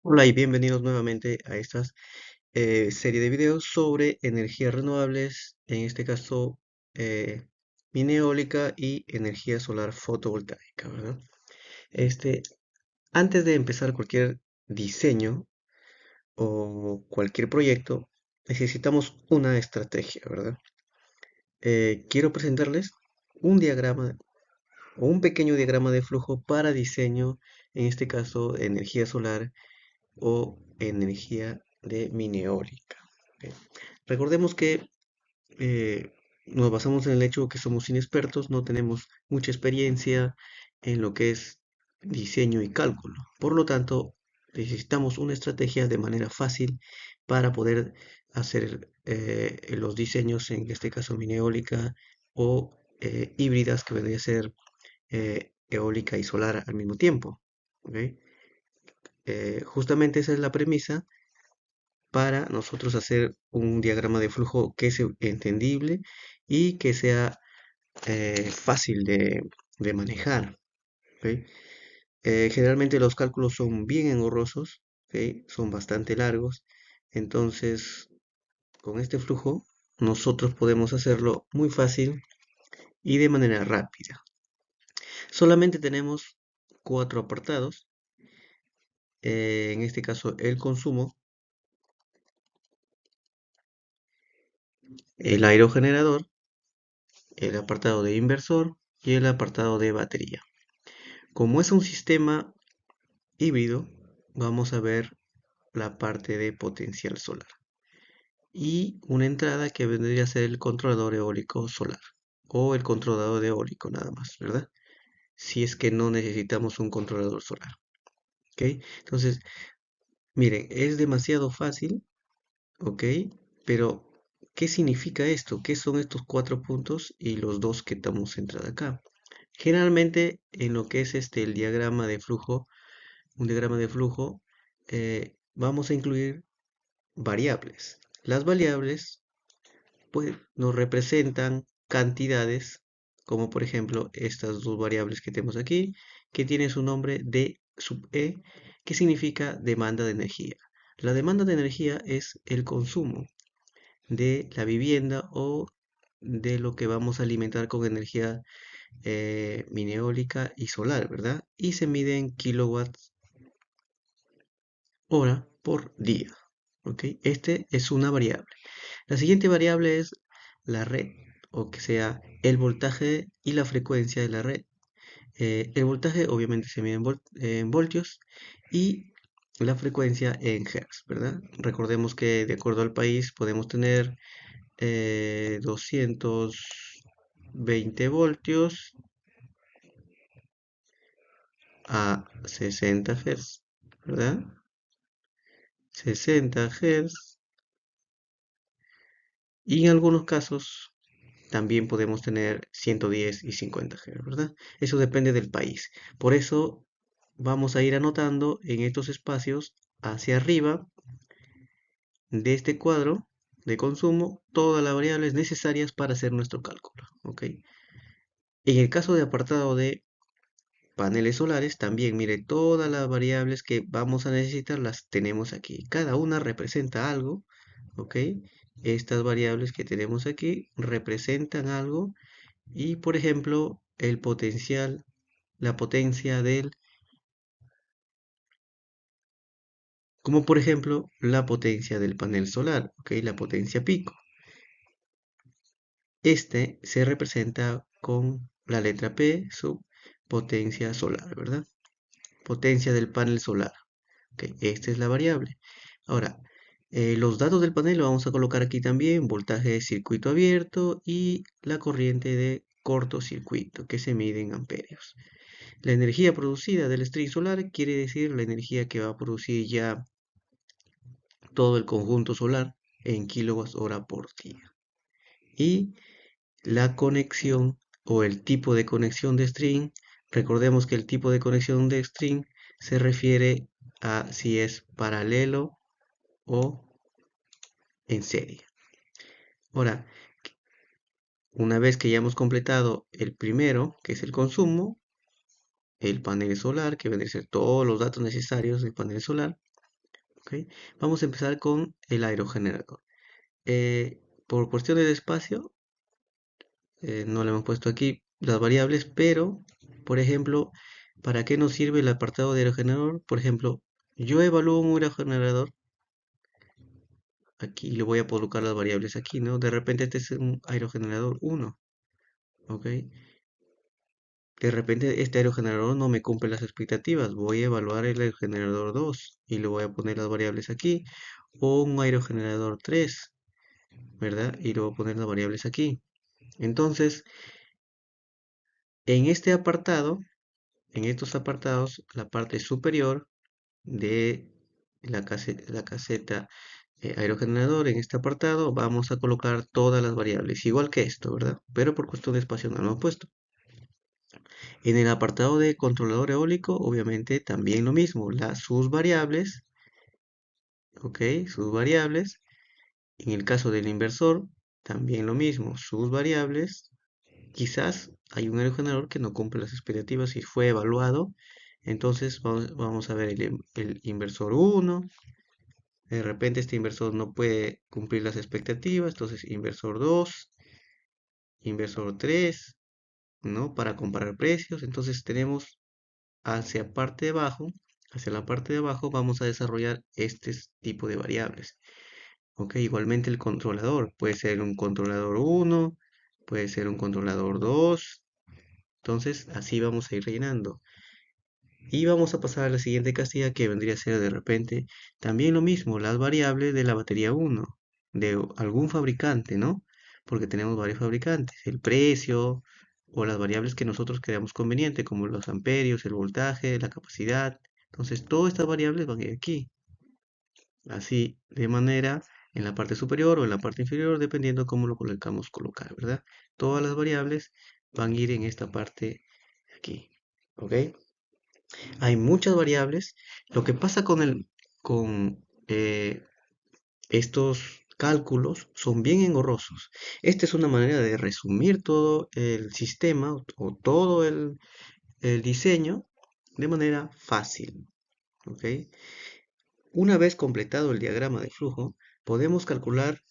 Hola y bienvenidos nuevamente a esta serie de videos sobre energías renovables, en este caso eh, mini eólica y energía solar fotovoltaica, ¿verdad? Este, Antes de empezar cualquier diseño o cualquier proyecto, necesitamos una estrategia, ¿verdad? Quiero presentarles un diagrama o un pequeño diagrama de flujo para diseño, en este caso energía solar o energía de mini eólica. ¿Ok? Recordemos que nos basamos en el hecho que somos inexpertos, no tenemos mucha experiencia en lo que es diseño y cálculo. Por lo tanto, necesitamos una estrategia de manera fácil para poder hacer los diseños, en este caso mini eólica o híbridas, que vendría a ser eólica y solar al mismo tiempo. ¿Ok? Justamente esa es la premisa para nosotros hacer un diagrama de flujo que sea entendible y que sea fácil de manejar. ¿Ok? Generalmente los cálculos son bien engorrosos, ¿ok? Son bastante largos, entonces con este flujo nosotros podemos hacerlo muy fácil y de manera rápida. Solamente tenemos cuatro apartados, en este caso el consumo, el aerogenerador, el apartado de inversor y el apartado de batería. Como es un sistema híbrido, vamos a ver la parte de potencial solar y una entrada que vendría a ser el controlador eólico solar o el controlador eólico nada más, ¿verdad? Si es que no necesitamos un controlador solar, ¿ok? Entonces, miren, es demasiado fácil, ¿ok? Pero, ¿qué significa esto? ¿Qué son estos cuatro puntos y los dos que estamos centrados acá? Generalmente, en lo que es el diagrama de flujo, un diagrama de flujo, vamos a incluir variables. Las variables pues, nos representan cantidades, como por ejemplo estas dos variables que tenemos aquí, que tienen su nombre de sub E, que significa demanda de energía. La demanda de energía es el consumo de la vivienda o de lo que vamos a alimentar con energía mini eólica y solar, ¿verdad? Y se mide en kilowatts hora por día. ¿Ok? Este es una variable. La siguiente variable es la red, o que sea el voltaje y la frecuencia de la red. El voltaje obviamente se mide en voltios y la frecuencia en hertz, ¿verdad? Recordemos que de acuerdo al país podemos tener 220 voltios a 60 Hz, ¿verdad? 60 Hz y en algunos casos también podemos tener 110 y 50 Hz, ¿verdad? Eso depende del país. Por eso vamos a ir anotando en estos espacios hacia arriba de este cuadro de consumo todas las variables necesarias para hacer nuestro cálculo, ¿ok? En el caso de apartado de paneles solares, también mire, todas las variables que vamos a necesitar las tenemos aquí. Cada una representa algo, ¿ok? Estas variables que tenemos aquí representan algo y, por ejemplo, el potencial, la potencia del, como por ejemplo, la potencia del panel solar, ¿ok? La potencia pico. Este se representa con la letra P, sub potencia solar, ¿verdad? Potencia del panel solar. Ok, esta es la variable. Ahora, los datos del panel lo vamos a colocar aquí también, voltaje de circuito abierto y la corriente de cortocircuito, que se mide en amperios. La energía producida del string solar quiere decir la energía que va a producir ya todo el conjunto solar en kilowatts hora por día. Y la conexión o el tipo de conexión de string, recordemos que el tipo de conexión de string se refiere a si es paralelo o en serie. Ahora, una vez que ya hemos completado el primero, que es el consumo, el panel solar, que viene a ser todos los datos necesarios del panel solar, ¿ok? Vamos a empezar con el aerogenerador. Por cuestiones de espacio, no le hemos puesto aquí las variables, pero, por ejemplo, ¿para qué nos sirve el apartado de aerogenerador? Por ejemplo, yo evalúo un aerogenerador, aquí le voy a colocar las variables aquí, ¿no? De repente este es un aerogenerador 1, ¿ok? De repente este aerogenerador no me cumple las expectativas, voy a evaluar el aerogenerador 2 y le voy a poner las variables aquí, o un aerogenerador 3, ¿verdad? Y le voy a poner las variables aquí. Entonces, en este apartado, en estos apartados, la parte superior de la caseta aerogenerador, en este apartado vamos a colocar todas las variables, igual que esto, ¿verdad? Pero por cuestión de espacio no lo hemos puesto. En el apartado de controlador eólico, obviamente también lo mismo, sus variables, ¿ok? Sus variables. En el caso del inversor, también lo mismo, sus variables. Quizás hay un aerogenerador que no cumple las expectativas y fue evaluado. Entonces vamos a ver el inversor 1. De repente este inversor no puede cumplir las expectativas. Entonces inversor 2, inversor 3, ¿no? Para comparar precios. Entonces tenemos hacia parte de abajo, hacia la parte de abajo vamos a desarrollar este tipo de variables. Ok, igualmente el controlador puede ser un controlador 1, puede ser un controlador 2. Entonces así vamos a ir rellenando. Y vamos a pasar a la siguiente casilla que vendría a ser de repente también lo mismo, las variables de la batería 1, de algún fabricante, ¿no? Porque tenemos varios fabricantes, el precio o las variables que nosotros creamos conveniente, como los amperios, el voltaje, la capacidad. Entonces, todas estas variables van a ir aquí. Así, de manera en la parte superior o en la parte inferior, dependiendo cómo lo colocamos colocar, ¿verdad? Todas las variables van a ir en esta parte aquí, ¿ok? Hay muchas variables. Lo que pasa con estos cálculos son bien engorrosos. Esta es una manera de resumir todo el sistema o todo el diseño de manera fácil, ¿ok? Una vez completado el diagrama de flujo, podemos calcular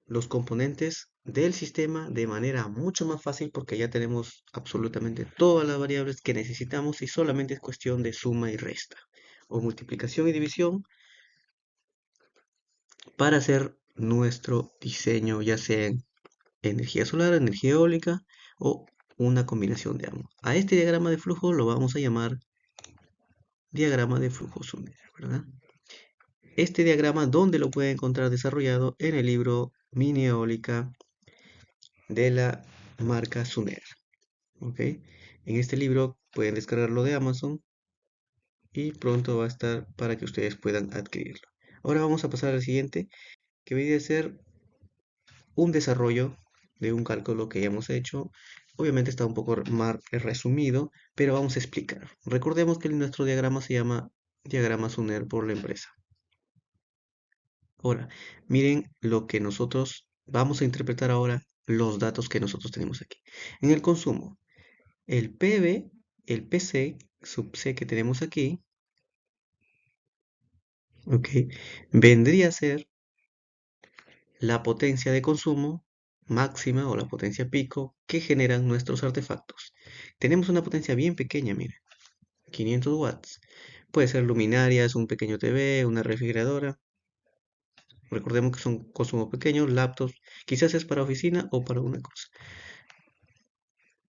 los componentes del sistema de manera mucho más fácil porque ya tenemos absolutamente todas las variables que necesitamos y solamente es cuestión de suma y resta o multiplicación y división para hacer nuestro diseño, ya sea en energía solar, energía eólica o una combinación de ambos. A este diagrama de flujo lo vamos a llamar diagrama de flujo Sumer, ¿verdad? Este diagrama, ¿dónde lo puede encontrar desarrollado? En el libro Mini Eólica de la marca Suner. ¿Ok? En este libro pueden descargarlo de Amazon y pronto va a estar para que ustedes puedan adquirirlo. Ahora vamos a pasar al siguiente, que viene a ser un desarrollo de un cálculo que ya hemos hecho. Obviamente está un poco más resumido, pero vamos a explicar. Recordemos que nuestro diagrama se llama diagrama Suner por la empresa. Ahora, miren lo que nosotros vamos a interpretar ahora, los datos que nosotros tenemos aquí. En el consumo, el PV, el PC, sub C que tenemos aquí, ok, vendría a ser la potencia de consumo máxima o la potencia pico que generan nuestros artefactos. Tenemos una potencia bien pequeña, miren, 500 watts. Puede ser luminarias, un pequeño TV, una refrigeradora. Recordemos que son consumos pequeños, laptops, quizás es para oficina o para una cosa.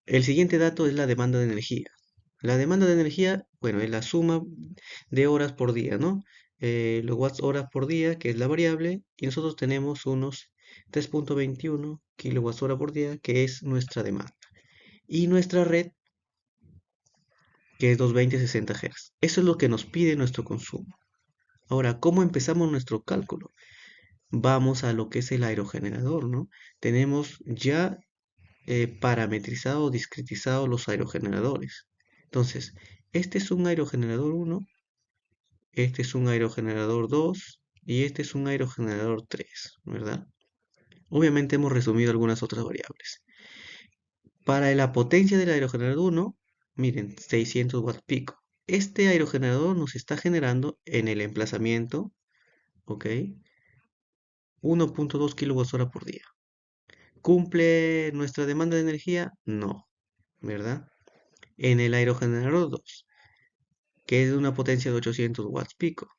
El siguiente dato es la demanda de energía. La demanda de energía, bueno, es la suma de horas por día, ¿no? Los watts horas por día, que es la variable, y nosotros tenemos unos 3.21 kilowatts hora por día, que es nuestra demanda. Y nuestra red, que es 220-60 Hz. Eso es lo que nos pide nuestro consumo. Ahora, ¿cómo empezamos nuestro cálculo? Vamos a lo que es el aerogenerador, ¿no? Tenemos ya parametrizado o discretizado los aerogeneradores. Entonces, este es un aerogenerador 1, este es un aerogenerador 2 y este es un aerogenerador 3, ¿verdad? Obviamente hemos resumido algunas otras variables. Para la potencia del aerogenerador 1, miren, 600 watts pico. este aerogenerador nos está generando en el emplazamiento, ¿ok? 1.2 kWh por día. ¿Cumple nuestra demanda de energía? No, ¿verdad? En el aerogenerador 2, que es de una potencia de 800 watts pico,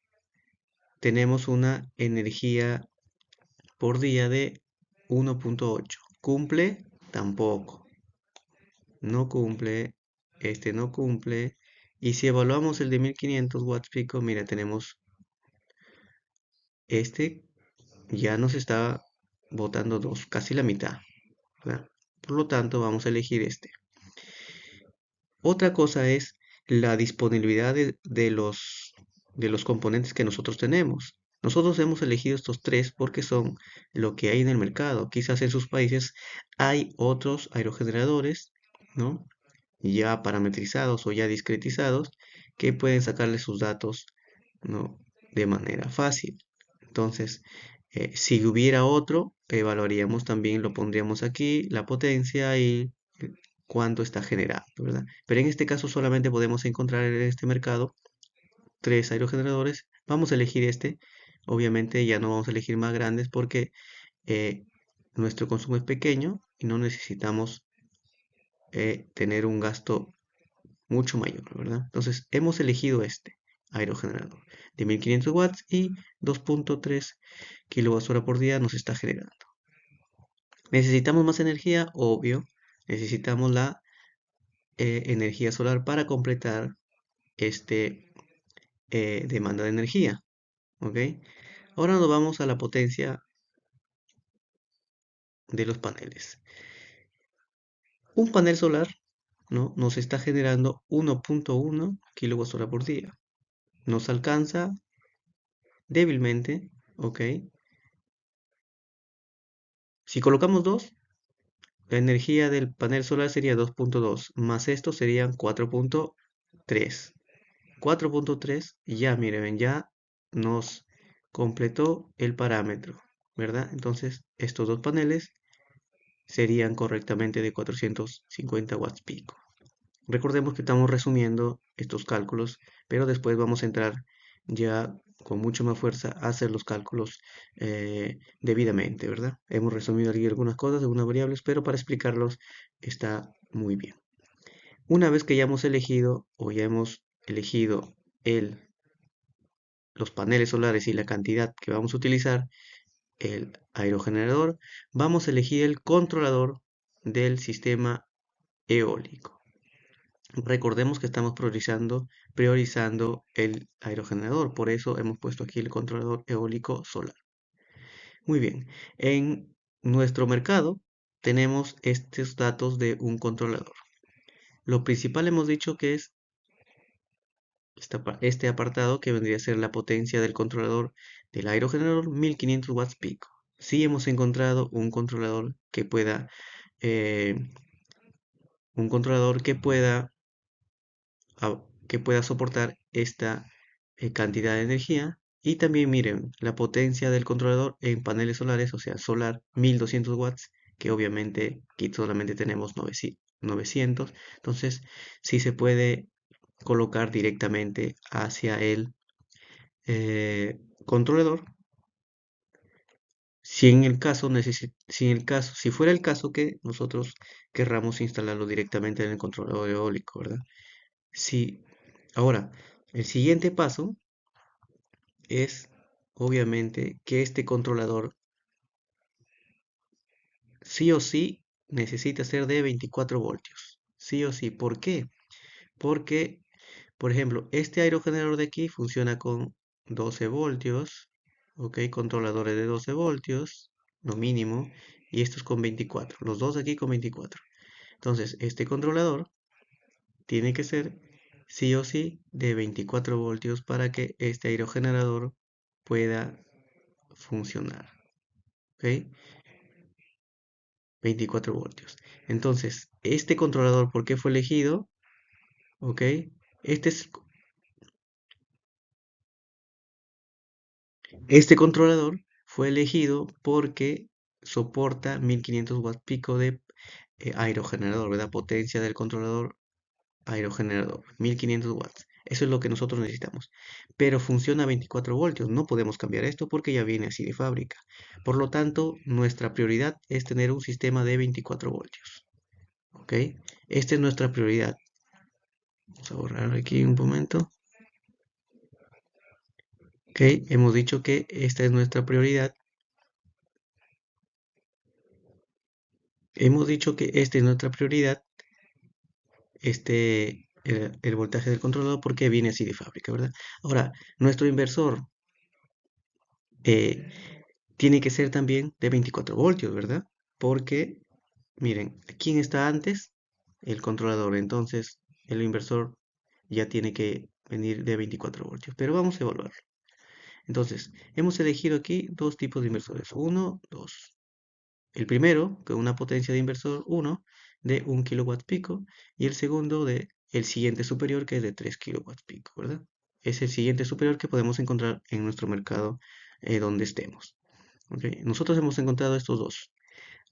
tenemos una energía por día de 1.8. ¿Cumple? Tampoco. No cumple. Este no cumple. Y si evaluamos el de 1500 watts pico, mira, tenemos este ya nos está botando dos, casi la mitad, ¿verdad? Por lo tanto, vamos a elegir este. Otra cosa es la disponibilidad de los componentes que nosotros tenemos. Nosotros hemos elegido estos tres porque son lo que hay en el mercado. Quizás en sus países hay otros aerogeneradores, ¿no? Ya parametrizados o ya discretizados que pueden sacarle sus datos, ¿no? De manera fácil. Entonces, si hubiera otro, evaluaríamos también, lo pondríamos aquí, la potencia y cuánto está generando, ¿verdad? Pero en este caso solamente podemos encontrar en este mercado tres aerogeneradores. Vamos a elegir este. Obviamente ya no vamos a elegir más grandes porque eh, nuestro consumo es pequeño y no necesitamos tener un gasto mucho mayor, ¿verdad? Entonces hemos elegido este aerogenerador de 1500 watts y 2.3 kWh por día nos está generando. ¿Necesitamos más energía? Obvio. Necesitamos la energía solar para completar este demanda de energía. ¿Ok? Ahora nos vamos a la potencia de los paneles. Un panel solar, ¿no? Nos está generando 1.1 kWh por día. Nos alcanza débilmente, ¿ok? Si colocamos dos, la energía del panel solar sería 2.2, más esto serían 4.3. 4.3, ya miren, ya nos completó el parámetro, ¿verdad? Entonces, estos dos paneles serían correctamente de 450 watts pico. Recordemos que estamos resumiendo estos cálculos, pero después vamos a entrar ya con mucha más fuerza a hacer los cálculos debidamente, ¿verdad? Hemos resumido aquí algunas cosas, algunas variables, pero para explicarlos está muy bien. Una vez que ya hemos elegido o ya hemos elegido los paneles solares y la cantidad que vamos a utilizar, el aerogenerador, vamos a elegir el controlador del sistema eólico. Recordemos que estamos priorizando el aerogenerador, por eso hemos puesto aquí el controlador eólico solar. Muy bien, en nuestro mercado tenemos estos datos de un controlador. Lo principal hemos dicho que es este apartado que vendría a ser la potencia del controlador del aerogenerador 1500 watts pico. Sí hemos encontrado eh, un controlador que pueda soportar esta cantidad de energía. Y también miren la potencia del controlador en paneles solares, o sea, solar 1200 watts, que obviamente aquí solamente tenemos 900. Entonces, sí se puede colocar directamente hacia el controlador. Si fuera el caso que nosotros querramos instalarlo directamente en el controlador eólico, ¿verdad? Sí. Ahora, el siguiente paso es, obviamente, que este controlador sí o sí necesita ser de 24 voltios. Sí o sí. ¿Por qué? Porque, por ejemplo, este aerogenerador de aquí funciona con 12 voltios, ¿ok? Controladores de 12 voltios, lo mínimo, y estos con 24, los dos aquí con 24. Entonces, este controlador tiene que ser sí o sí de 24 voltios para que este aerogenerador pueda funcionar, ¿ok? 24 voltios. Entonces, este controlador, ¿por qué fue elegido? ¿Ok? Este es Este controlador fue elegido porque soporta 1500 watts pico de aerogenerador, ¿verdad? Potencia del controlador aerogenerador, 1500 watts. Eso es lo que nosotros necesitamos. Pero funciona a 24 voltios. No podemos cambiar esto porque ya viene así de fábrica. Por lo tanto, nuestra prioridad es tener un sistema de 24 voltios. ¿Ok? Esta es nuestra prioridad. Vamos a borrar aquí un momento. Ok, hemos dicho que esta es nuestra prioridad. Hemos dicho que esta es nuestra prioridad, el voltaje del controlador, porque viene así de fábrica, ¿verdad? Ahora, nuestro inversor eh, tiene que ser también de 24 voltios, ¿verdad? Porque, miren, ¿quién está antes? El controlador. Entonces, el inversor ya tiene que venir de 24 voltios. Pero vamos a evaluarlo. Entonces, hemos elegido aquí dos tipos de inversores. Uno, dos. El primero, con una potencia de inversor 1 de 1 kilowatt pico, y el segundo de el siguiente superior, que es de 3 kilowatts pico, ¿verdad? Es el siguiente superior que podemos encontrar en nuestro mercado donde estemos. ¿Ok? Nosotros hemos encontrado estos dos.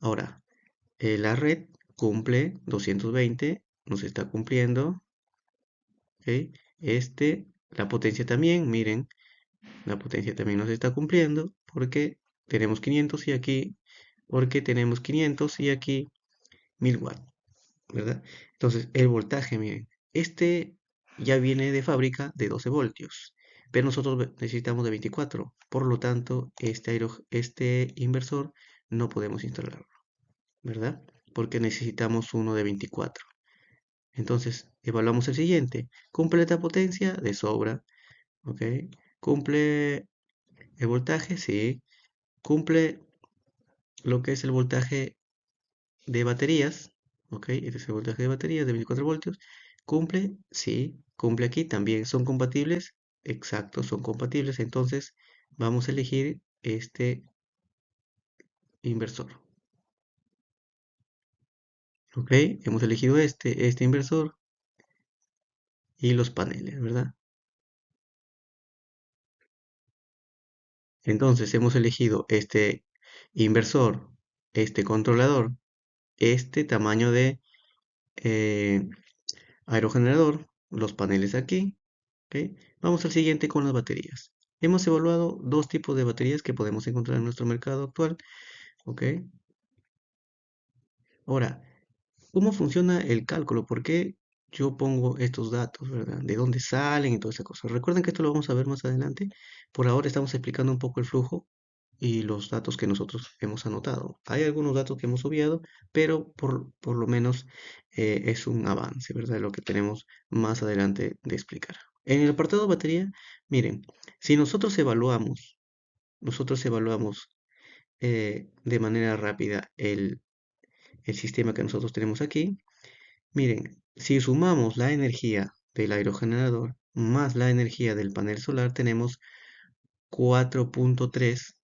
Ahora, la red cumple 220, nos está cumpliendo. ¿Ok? La potencia también, miren, la potencia también nos está cumpliendo porque tenemos 500 y aquí, porque tenemos 500 y aquí 1000 watts, ¿verdad? Entonces, el voltaje, miren, ya viene de fábrica de 12 voltios, pero nosotros necesitamos de 24, por lo tanto, este inversor no podemos instalarlo, ¿verdad? Porque necesitamos uno de 24. Entonces, evaluamos el siguiente. ¿Cumple esta potencia? De sobra, ¿ok? ¿Cumple el voltaje? Sí. ¿Cumple lo que es el voltaje de baterías? ¿Ok? Este es el voltaje de baterías de 24 voltios. ¿Cumple? Sí. ¿Cumple aquí? También. ¿Son compatibles? Exacto, son compatibles. Entonces, vamos a elegir este inversor. ¿Ok? Hemos elegido este inversor y los paneles, ¿verdad? Entonces, hemos elegido este inversor, este controlador, este tamaño de eh, aerogenerador, los paneles aquí. ¿Ok? Vamos al siguiente con las baterías. Hemos evaluado dos tipos de baterías que podemos encontrar en nuestro mercado actual. ¿Ok? Ahora, ¿cómo funciona el cálculo? ¿Por qué yo pongo estos datos, ¿verdad? ¿De dónde salen y toda esa cosa? Recuerden que esto lo vamos a ver más adelante. Por ahora estamos explicando un poco el flujo y los datos que nosotros hemos anotado. Hay algunos datos que hemos obviado, pero por lo menos es un avance, ¿verdad? De lo que tenemos más adelante de explicar. En el apartado de batería, miren, si nosotros evaluamos de manera rápida el sistema que nosotros tenemos aquí. Miren, si sumamos la energía del aerogenerador más la energía del panel solar, tenemos 4.3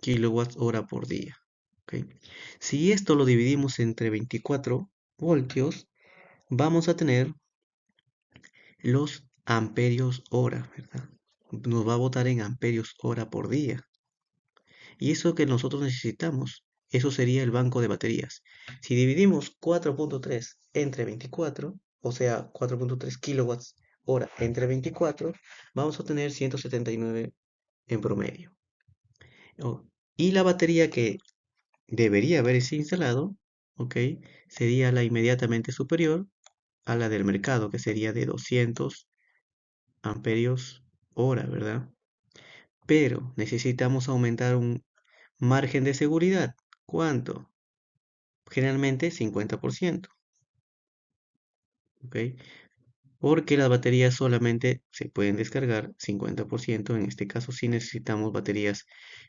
kilowatts hora por día. ¿Ok? Si esto lo dividimos entre 24 voltios, vamos a tener los amperios hora, ¿verdad? Nos va a botar en amperios hora por día. Y eso que nosotros necesitamos, eso sería el banco de baterías. Si dividimos 4.3 entre 24, o sea, 4.3 kilowatts hora entre 24, vamos a tener 179 en promedio. Oh, y la batería que debería haberse instalado, ¿ok? Sería la inmediatamente superior a la del mercado, que sería de 200 amperios hora, ¿verdad? Pero necesitamos aumentar un margen de seguridad. ¿Cuánto? Generalmente 50%, ¿ok? Porque las baterías solamente se pueden descargar 50%. En este caso sí necesitamos baterías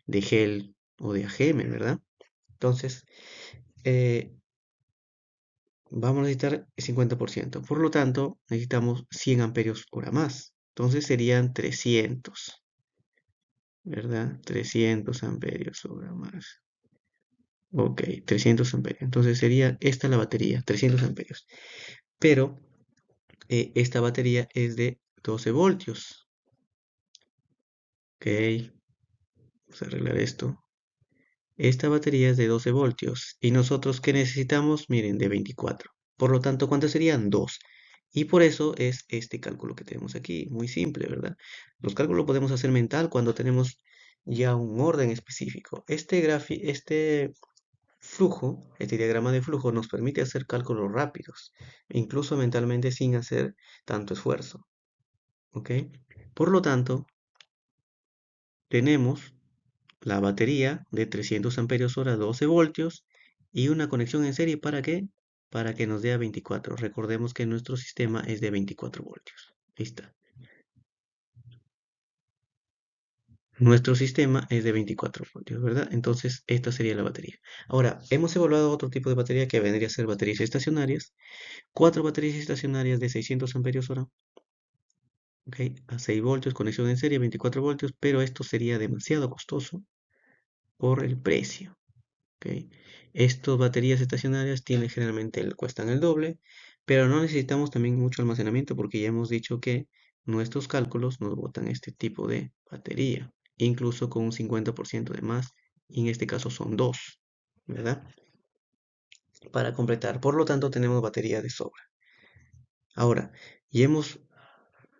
de gel o de AGM, ¿verdad? Entonces, eh, vamos a necesitar 50%. Por lo tanto, necesitamos 100 amperios hora más. Entonces serían 300, ¿verdad? 300 amperios hora más. Ok, 300 amperios. Entonces sería esta la batería, 300 amperios. Pero esta batería es de 12 voltios. Ok, vamos a arreglar esto. Esta batería es de 12 voltios. ¿Y nosotros qué necesitamos? Miren, de 24. Por lo tanto, ¿cuántos serían? 2. Y por eso es este cálculo que tenemos aquí, muy simple, ¿verdad? Los cálculos podemos hacer mental cuando tenemos ya un orden específico. Este flujo, este diagrama de flujo nos permite hacer cálculos rápidos, incluso mentalmente sin hacer tanto esfuerzo, ¿ok? Por lo tanto, tenemos la batería de 300 amperios hora, 12 voltios y una conexión en serie. ¿Para qué? Para que nos dé a 24. Recordemos que nuestro sistema es de 24 voltios. Ahí está. Nuestro sistema es de 24 voltios, ¿verdad? Entonces, esta sería la batería. Ahora, hemos evaluado otro tipo de batería que vendría a ser baterías estacionarias. Cuatro baterías estacionarias de 600 amperios hora, ¿ok? A 6 voltios, conexión en serie, 24 voltios, pero esto sería demasiado costoso por el precio. ¿Ok? Estas baterías estacionarias tienen generalmente cuestan el doble, pero no necesitamos también mucho almacenamiento porque ya hemos dicho que nuestros cálculos nos botan este tipo de batería, incluso con un 50% de más, y en este caso son dos, ¿verdad? Para completar, por lo tanto tenemos batería de sobra. Ahora, ya hemos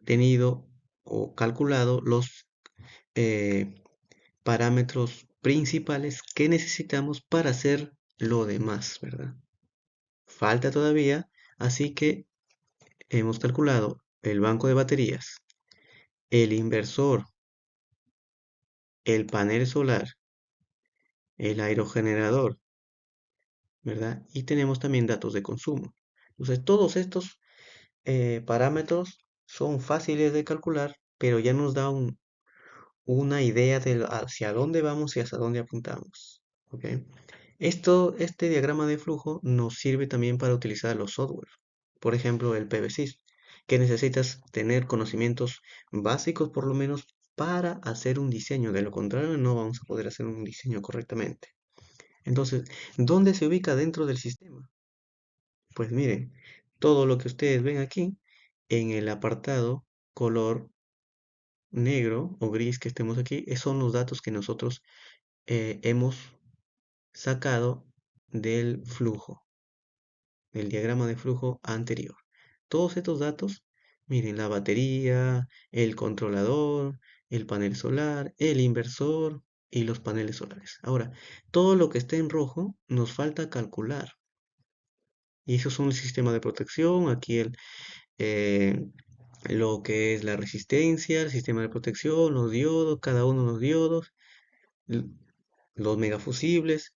tenido o calculado los eh, parámetros principales que necesitamos para hacer lo demás, ¿verdad? Falta todavía, así que hemos calculado el banco de baterías, el inversor, el panel solar, el aerogenerador, ¿verdad? Y tenemos también datos de consumo. Entonces, todos estos parámetros son fáciles de calcular, pero ya nos da una idea de hacia dónde vamos y hacia dónde apuntamos. ¿Ok? Este diagrama de flujo nos sirve también para utilizar los software. Por ejemplo, el PVSys, que necesitas tener conocimientos básicos por lo menos para hacer un diseño. De lo contrario, no vamos a poder hacer un diseño correctamente. Entonces, ¿dónde se ubica dentro del sistema? Pues miren, todo lo que ustedes ven aquí en el apartado color negro o gris que estemos aquí, son los datos que nosotros hemos sacado del flujo, del diagrama de flujo anterior. Todos estos datos, miren, la batería, el controlador, el panel solar, el inversor y los paneles solares. Ahora, todo lo que esté en rojo nos falta calcular. Y esos son el sistema de protección, aquí eh, lo que es la resistencia, el sistema de protección, los diodos, cada uno de los diodos, l- los megafusibles,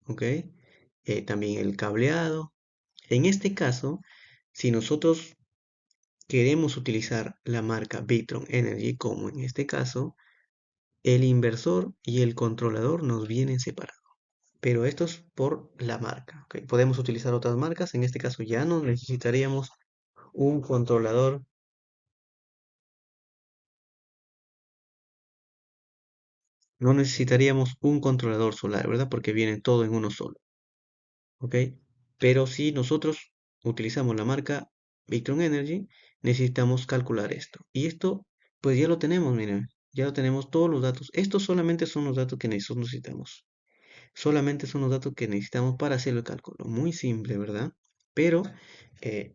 ¿ok? También el cableado. En este caso, si nosotros queremos utilizar la marca Victron Energy, como en este caso, el inversor y el controlador nos vienen separados. Pero esto es por la marca, ¿ok? Podemos utilizar otras marcas, en este caso ya no necesitaríamos un controlador, no necesitaríamos un controlador solar, ¿verdad? Porque viene todo en uno solo. ¿Ok? Pero si nosotros utilizamos la marca Victron Energy, necesitamos calcular esto. Y esto, pues ya lo tenemos, miren, ya lo tenemos todos los datos. Estos solamente son los datos que nosotros necesitamos. Solamente son los datos que necesitamos para hacer el cálculo. Muy simple, ¿verdad? Pero eh,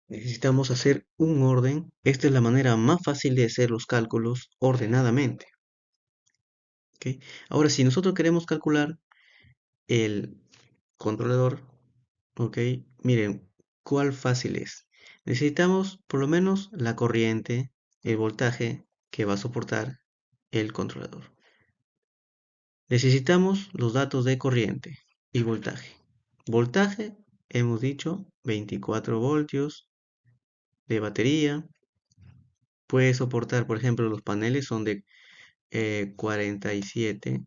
necesitamos hacer un orden. Esta es la manera más fácil de hacer los cálculos ordenadamente. ¿Ok? Ahora, si nosotros queremos calcular el controlador, ok, miren, ¿cuál fácil es? Necesitamos por lo menos la corriente, el voltaje que va a soportar el controlador. Necesitamos los datos de corriente y voltaje. Voltaje, hemos dicho, 24 voltios de batería. Puede soportar, por ejemplo, los paneles son de 47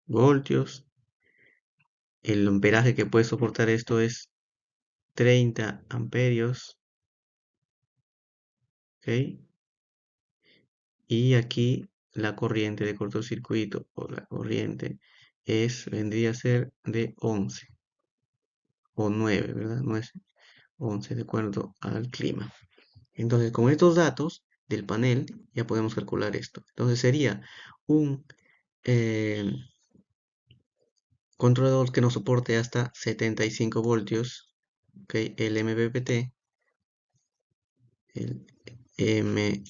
voltios. El amperaje que puede soportar esto es 30 amperios. ¿Ok? Y aquí la corriente de cortocircuito o la corriente vendría a ser de 11 o 9, ¿verdad? No es 11 de acuerdo al clima. Entonces, con estos datos del panel ya podemos calcular esto. Entonces sería un, eh, controlador que nos soporte hasta 75 voltios, ¿ok? El MPPT, el M,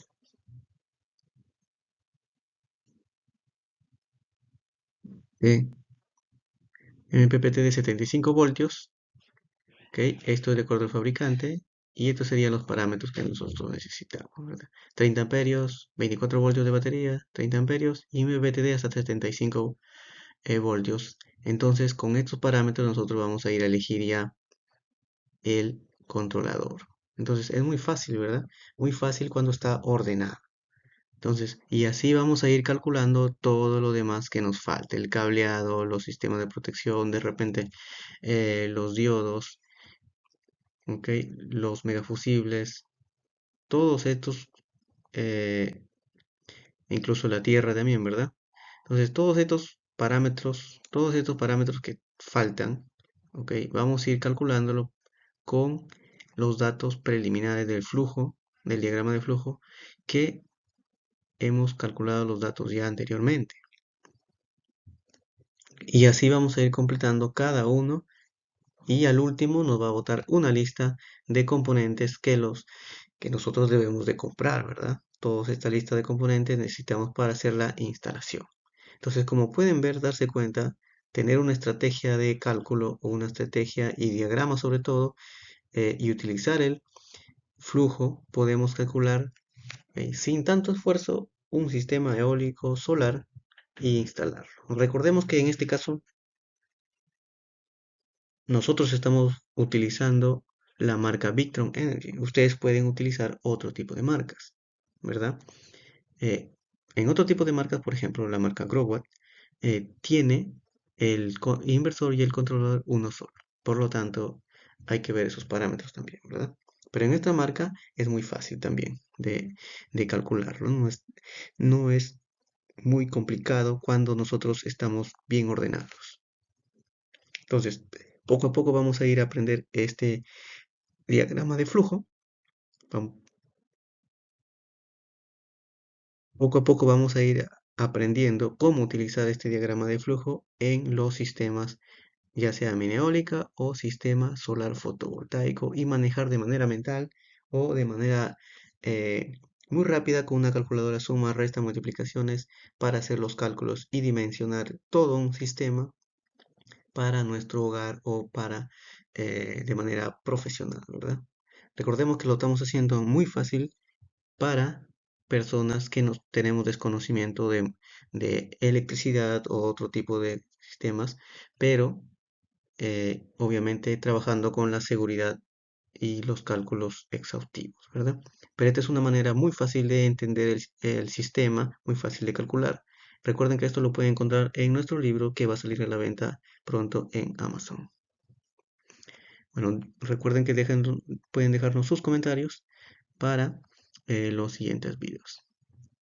eh, MPPT de 75 voltios, ¿ok? Esto es de acuerdo al fabricante y estos serían los parámetros que nosotros necesitamos, ¿verdad? 30 amperios, 24 voltios de batería, 30 amperios y MPPT hasta 75 voltios. Entonces, con estos parámetros nosotros vamos a ir a elegir ya el controlador. Entonces, es muy fácil, ¿verdad? Muy fácil cuando está ordenado. Entonces, y así vamos a ir calculando todo lo demás que nos falte, el cableado, los sistemas de protección, de repente los diodos, ¿ok? Los megafusibles, todos estos, eh, incluso la tierra también, ¿verdad? Entonces, todos estos parámetros que faltan, ¿ok? Vamos a ir calculándolo con los datos preliminares del flujo, del diagrama de flujo, que hemos calculado los datos ya anteriormente. Y así vamos a ir completando cada uno y al último nos va a botar una lista de componentes que nosotros debemos de comprar, ¿verdad? Toda esta lista de componentes necesitamos para hacer la instalación. Entonces, como pueden ver, darse cuenta, tener una estrategia de cálculo o una estrategia y diagrama sobre todo, y utilizar el flujo, podemos calcular sin tanto esfuerzo un sistema eólico solar e instalarlo. Recordemos que en este caso nosotros estamos utilizando la marca Victron Energy. Ustedes pueden utilizar otro tipo de marcas, ¿verdad? Eh, en otro tipo de marcas, por ejemplo, la marca Growatt, tiene el inversor y el controlador uno solo. Por lo tanto, hay que ver esos parámetros también, ¿verdad? Pero en esta marca es muy fácil también de calcularlo. No es muy complicado cuando nosotros estamos bien ordenados. Entonces, poco a poco vamos a ir a aprender este diagrama de flujo. Poco a poco vamos a ir aprendiendo cómo utilizar este diagrama de flujo en los sistemas, ya sea mini eólica o sistema solar fotovoltaico, y manejar de manera mental o de manera eh, muy rápida con una calculadora suma, resta, multiplicaciones para hacer los cálculos y dimensionar todo un sistema para nuestro hogar o para de manera profesional, ¿verdad? Recordemos que lo estamos haciendo muy fácil para personas que no tenemos desconocimiento de electricidad o otro tipo de sistemas, pero obviamente trabajando con la seguridad y los cálculos exhaustivos, ¿verdad? Pero esta es una manera muy fácil de entender el sistema, muy fácil de calcular. Recuerden que esto lo pueden encontrar en nuestro libro que va a salir a la venta pronto en Amazon. Bueno, recuerden que pueden dejarnos sus comentarios para los siguientes videos.